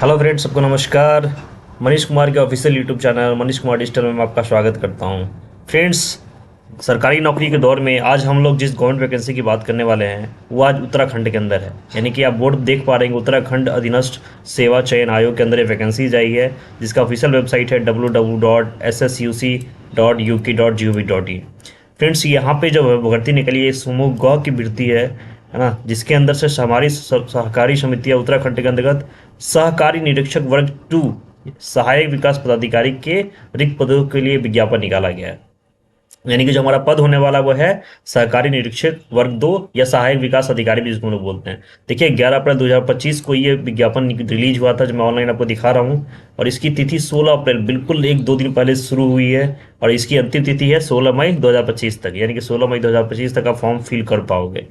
Hello friends, सबको नमस्कार। मनीष कुमार के official YouTube channel Manish Kumar digital में मैं आपका स्वागत करता हूं। फ्रेंड्स, सरकारी नौकरी के दौर में आज हम लोग जिस गवर्नमेंट वैकेंसी की बात करने वाले हैं वो आज उत्तराखंड के अंदर है। यानी कि आप बोर्ड देख पा रहे हैं, उत्तराखंड अधीनस्थ सेवा चयन आयोग के अंदर ये वैकेंसीज आई है, जिसका ऑफिशियल वेबसाइट है www.ssUC.uk.gov.in। फ्रेंड्स, यहाँ पे जो भर्ती निकली है सुमो गौ की भर्ती है ना, जिसके अंदर से हमारी सहकारी समितियाँ उत्तराखंड के अंतर्गत सहकारी निरीक्षक वर्ग 2 सहायक विकास पदाधिकारी के रिक्त पदों के लिए विज्ञापन निकाला गया है। यानी कि जो हमारा पद होने वाला वो है सहकारी निरीक्षक वर्ग 2 या सहायक विकास अधिकारी भी जिसको हम लोग बोलते हैं। देखिए 11 अप्रैल 2025 को ये विज्ञापन रिलीज हुआ था, जो मैं ऑनलाइन आपको दिखा रहा हूँ। और इसकी तिथि 16 अप्रैल, बिल्कुल एक दो दिन पहले शुरू हुई है। और इसकी अंतिम तिथि है 16 मई 2025 तक, यानी कि 16 मई 2025 तक आप फॉर्म फिल कर पाओगे।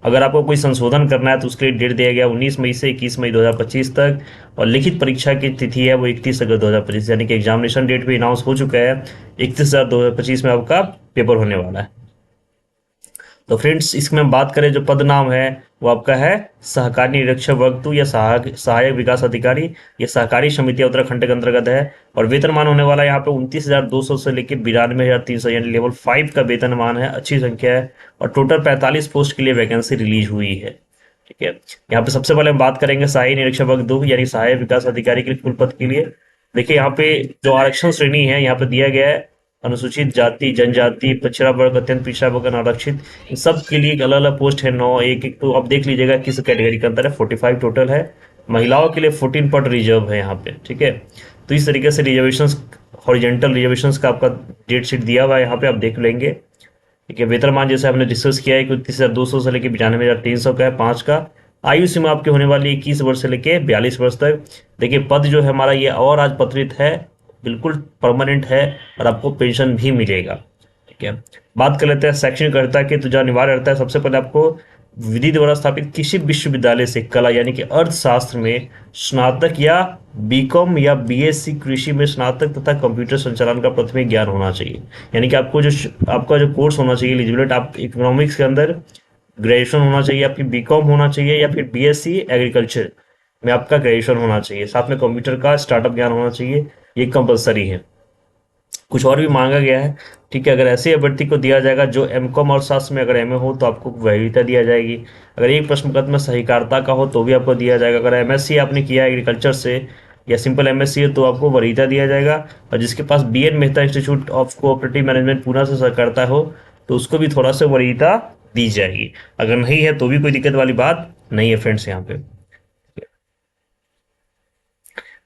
अगर आपको कोई संशोधन करना है तो उसके लिए डेट दिया गया 19 मई से 21 मई 2025 तक। और लिखित परीक्षा की तिथि है वो 31 अगस्त 2025, यानी कि एग्जामिनेशन डेट भी अनाउंस हो चुका है। 31/2025 में आपका पेपर होने वाला है। तो फ्रेंड्स, इसमें बात करें जो पद नाम है वो आपका है सहकारी निरीक्षक वर्ग 2 या सहायक विकास अधिकारी। ये सहकारी समितियां उत्तराखंड के अंतर्गत है। और वेतनमान होने वाला है यहाँ पे 29,200 से लेकर 92,300, यानी लेवल 5 का वेतनमान है। अच्छी संख्या है। और टोटल 45 पोस्ट के लिए वैकेंसी रिलीज हुई है। ठीक है, यहाँ पे सबसे पहले हम बात करेंगे सहायक निरीक्षक वर्ग 2 यानी सहायक विकास अधिकारी के कुल पद के लिए। देखिए यहाँ पे जो आरक्षण श्रेणी है यहाँ पे दिया गया है अनुसूचित जाति, जनजाति, पिछड़ा वर्ग, अत्यंत पिछड़ा वर्ग, अनारक्षित, इन सब के लिए अलग अलग पोस्ट है 9 एक एक। तो अब देख लीजिएगा किस कैटेगरी के अंदर है। 45 टोटल है। महिलाओं के लिए 14 पद रिजर्व है यहाँ पे। ठीक है, तो इस तरीके से रिजर्वेशन, हॉरिजेंटल रिजर्वेशन का आपका डेट शीट दिया हुआ है, यहाँ पे आप देख लेंगे। ठीक है, वेतनमान जैसे हमने डिस्कस किया है कि 29,200 से लेकर 92,300 का है 5 का। आयु सीमा आपकी होने वाली 21 वर्ष से लेकर 42 वर्ष तक। देखिए पद जो है हमारा ये और आज पत्रित है, बिल्कुल परमानेंट है और आपको पेंशन भी मिलेगा। ठीक है, बात कर लेते हैं शैक्षणिक अर्हता की। तो जो अनिवार्य रहता है, सबसे पहले आपको विधि द्वारा स्थापित किसी विश्वविद्यालय से कला यानी कि अर्थशास्त्र में स्नातक या बीकॉम या बीएससी कृषि में स्नातक तथा कंप्यूटर संचालन का प्राथमिक ज्ञान होना चाहिए। यानी कि आपका जो कोर्स होना चाहिए एलिजिबिलिटी, आप इकोनॉमिक्स के अंदर ग्रेजुएशन होना चाहिए, आपकी बीकॉम होना चाहिए, या फिर बीएससी एग्रीकल्चर में आपका ग्रेजुएशन होना चाहिए। साथ में कंप्यूटर का स्टार्टअप ज्ञान होना चाहिए, ये कंपलसरी है। कुछ और भी मांगा गया है। ठीक है, अगर ऐसे अभ्यर्थी को दिया जाएगा जो एमकॉम और शास्त्र में अगर एमए हो तो आपको वरीयता दिया जाएगी। अगर एक प्रश्न पत्र में सहकारिता का हो तो भी आपको दिया जाएगा। अगर एमएससी आपने किया एग्रीकल्चर से या सिंपल एमएससी है तो आपको वरीयता दिया जाएगा। और जिसके पास B N Mehta institute of cooperative management Poona से सहकारिता हो तो उसको भी थोड़ा सा वरीयता दी जाएगी। अगर नहीं है तो भी कोई दिक्कत वाली बात नहीं है फ्रेंड्स। यहाँ पे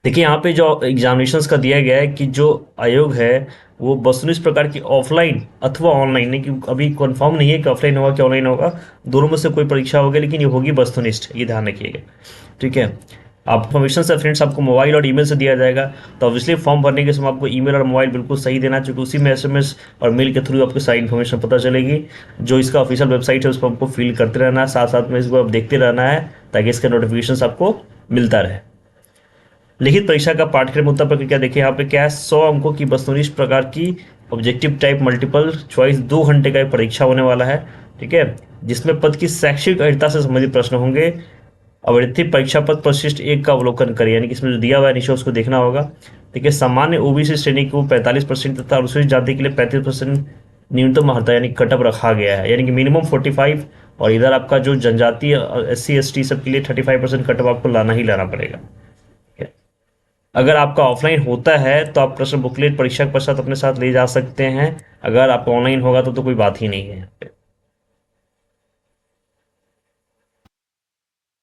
देखिए, यहाँ पे जो एग्जामिनेशंस का दिया गया है कि जो आयोग है वो वस्तुनिष्ठ प्रकार की ऑफलाइन अथवा ऑनलाइन, नहीं कि अभी कंफर्म नहीं है कि ऑफलाइन होगा कि ऑनलाइन होगा, दोनों में से कोई परीक्षा होगी, लेकिन ये होगी वस्तुनिष्ठ, ये ध्यान रखिएगा। ठीक है, आप परमिशन से फ्रेंड्स आपको मोबाइल और ईमेल से दिया जाएगा। तो ऑब्वियसली फॉर्म भरने के समय आपको ईमेल और मोबाइल बिल्कुल सही देना, क्योंकि उसी में एसएमएस और मेल के थ्रू आपको सारी इन्फॉर्मेशन पता चलेगी। जो इसका ऑफिशियल वेबसाइट है उस पर आपको फिल करते रहना है, साथ साथ में इसको आप देखते रहना है ताकि इसका नोटिफिकेशन आपको मिलता रहे। लिखित परीक्षा का पाठ्यक्रम उत्तर प्रक्रिया देखिए यहाँ पे क्या है, 100 अंकों की वस्तुनिष्ठ प्रकार की ऑब्जेक्टिव टाइप मल्टीपल चॉइस 2 घंटे का परीक्षा होने वाला है। ठीक है, जिसमें पद की शैक्षिक अर्हता से संबंधित प्रश्न होंगे। अभ्यर्थी परीक्षा पद परिशिष्ट 1 का अवलोकन करें, यानी कि इसमें जो दिया हुआ है नीचे उसको देखना होगा। देखिए, सामान्य ओबीसी श्रेणी को 45% तथा अनुसूचित जाति के लिए 35% न्यूनतम अर्हता यानी कटअप रखा गया है, यानी कि मिनिमम 45। और इधर आपका जो जनजातीय SC ST सब के लिए 35% कटअप आपको लाना ही लाना पड़ेगा। अगर आपका ऑफलाइन होता है तो आप प्रश्न बुकलेट परीक्षा के पश्चात अपने साथ ले जा सकते हैं। अगर आपका ऑनलाइन होगा तो कोई बात ही नहीं है यहाँ पे।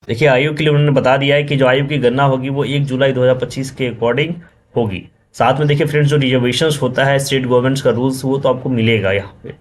देखिए, आयु के लिए उन्होंने बता दिया है कि जो आयु की गणना होगी वो 1 जुलाई 2025 के अकॉर्डिंग होगी। साथ में देखिए फ्रेंड्स, जो रिजर्वेशन होता है स्टेट गवर्नमेंट्स का रूल्स, वो तो आपको मिलेगा यहाँ पे।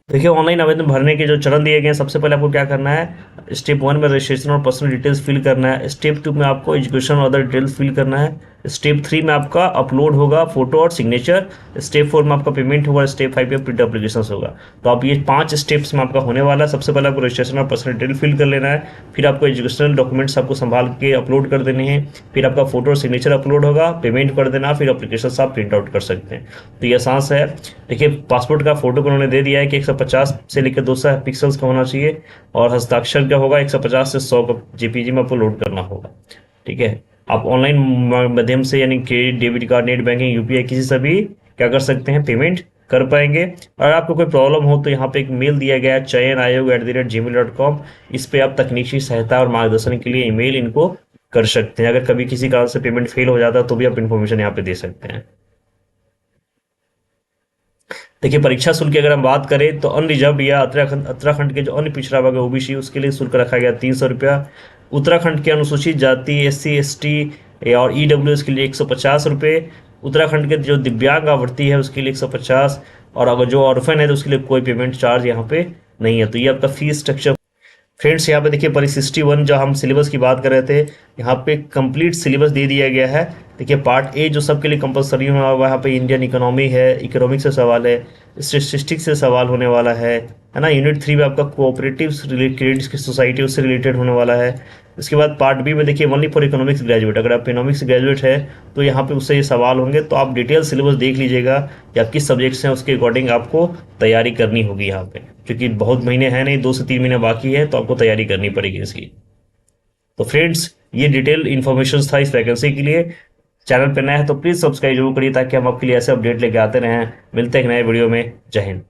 देखिए, ऑनलाइन आवेदन भरने के जो चरण दिए गए हैं, सबसे पहले आपको क्या करना है, स्टेप 1 में रजिस्ट्रेशन और पर्सनल डिटेल्स फिल करना है। स्टेप 2 में आपको एजुकेशन और अदर डिटेल्स फिल करना है। स्टेप 3 में आपका अपलोड होगा फोटो और सिग्नेचर। स्टेप 4 में आपका पेमेंट होगा। स्टेप 5 में प्रिंट एप्लीकेशन होगा। तो आप ये 5 स्टेप्स में आपका होने वाला है। सबसे पहले आपको रजिस्ट्रेशन और पर्सनल डिटेल फिल कर लेना है। फिर आपको एजुकेशनल डॉक्यूमेंट्स आपको संभाल के अपलोड कर देने हैं। फिर आपका फोटो और सिग्नेचर अपलोड होगा, पेमेंट कर देना, फिर एप्लीकेशन आप प्रिंट आउट कर सकते हैं। तो ये आसान है। देखिए, पासपोर्ट का फोटो को उन्होंने दे दिया है कि 150 से लेकर 200 पिक्सल्स का होना चाहिए और हस्ताक्षर का होगा 150 से 100 JPG में आपको लोड करना होगा। ठीक है। आप ऑनलाइन माध्यम से यानी credit, debit card, net banking, UPI किसी से भी क्या कर सकते हैं, पेमेंट कर पाएंगे। अगर आपको कोई प्रॉब्लम हो तो यहाँ पे एक मेल दिया गया है chayanayog@gmail.com। इस पे आप तकनीकी सहायता और मार्गदर्शन के लिए ईमेल इनको कर सकते हैं। अगर कभी किसी कारण से पेमेंट फेल हो जाता है तो भी आप इन्फॉर्मेशन यहाँ पे दे सकते हैं। देखिए, परीक्षा शुल्क की अगर हम बात करें तो अनरिजर्व या उत्तराखंड उत्तराखंड के जो अन्य पिछड़ा वर्ग है ओबीसी, उसके लिए शुल्क रखा गया 300 रुपया। उत्तराखंड के अनुसूचित जाति, एससी एसटी और ईडब्ल्यूएस के लिए 150 रुपये। उत्तराखंड के जो दिव्यांग आवर्ती है उसके लिए 150। और अगर जो ऑर्फन है तो उसके लिए कोई पेमेंट चार्ज यहाँ पे नहीं है। तो ये आपका फीस स्ट्रक्चर। फ्रेंड्स, यहाँ पे देखिए परिशिष्टि 1 जो हम सिलेबस की बात कर रहे थे, यहाँ पे कंप्लीट सिलेबस दे दिया गया है। देखिए पार्ट ए जो सबके लिए कंपलसरी हुआ हुआ है, यहाँ पे इंडियन इकोनॉमी है, इकोनॉमिक्स से सवाल है, स्टेटिस्टिक्स से सवाल होने वाला है ना। यूनिट 3 में आपका कोऑपरेटिव क्रेडिट की सोसाइटी उससे रिलेटेड होने वाला है। इसके बाद पार्ट बी में देखिए ओनली फॉर इकोनॉमिक्स ग्रेजुएट, अगर आप इकोनॉमिक्स ग्रेजुएट है तो यहाँ पे उससे ये सवाल होंगे। तो आप डिटेल सिलेबस देख लीजिएगा कि आप किस सब्जेक्ट्स हैं, उसके अकॉर्डिंग आपको तैयारी करनी होगी यहाँ पे, क्योंकि बहुत महीने हैं नहीं, 2 से 3 महीने बाकी है, तो आपको तैयारी करनी पड़ेगी इसकी। तो फ्रेंड्स, ये डिटेल इन्फॉर्मेशन था इस वैकेंसी के लिए। चैनल पर नया है तो प्लीज़ सब्सक्राइब जरूर करिए ताकि हम आपके लिए ऐसे अपडेट लेके आते रहें। मिलते हैं एक नए वीडियो में। जय हिंद।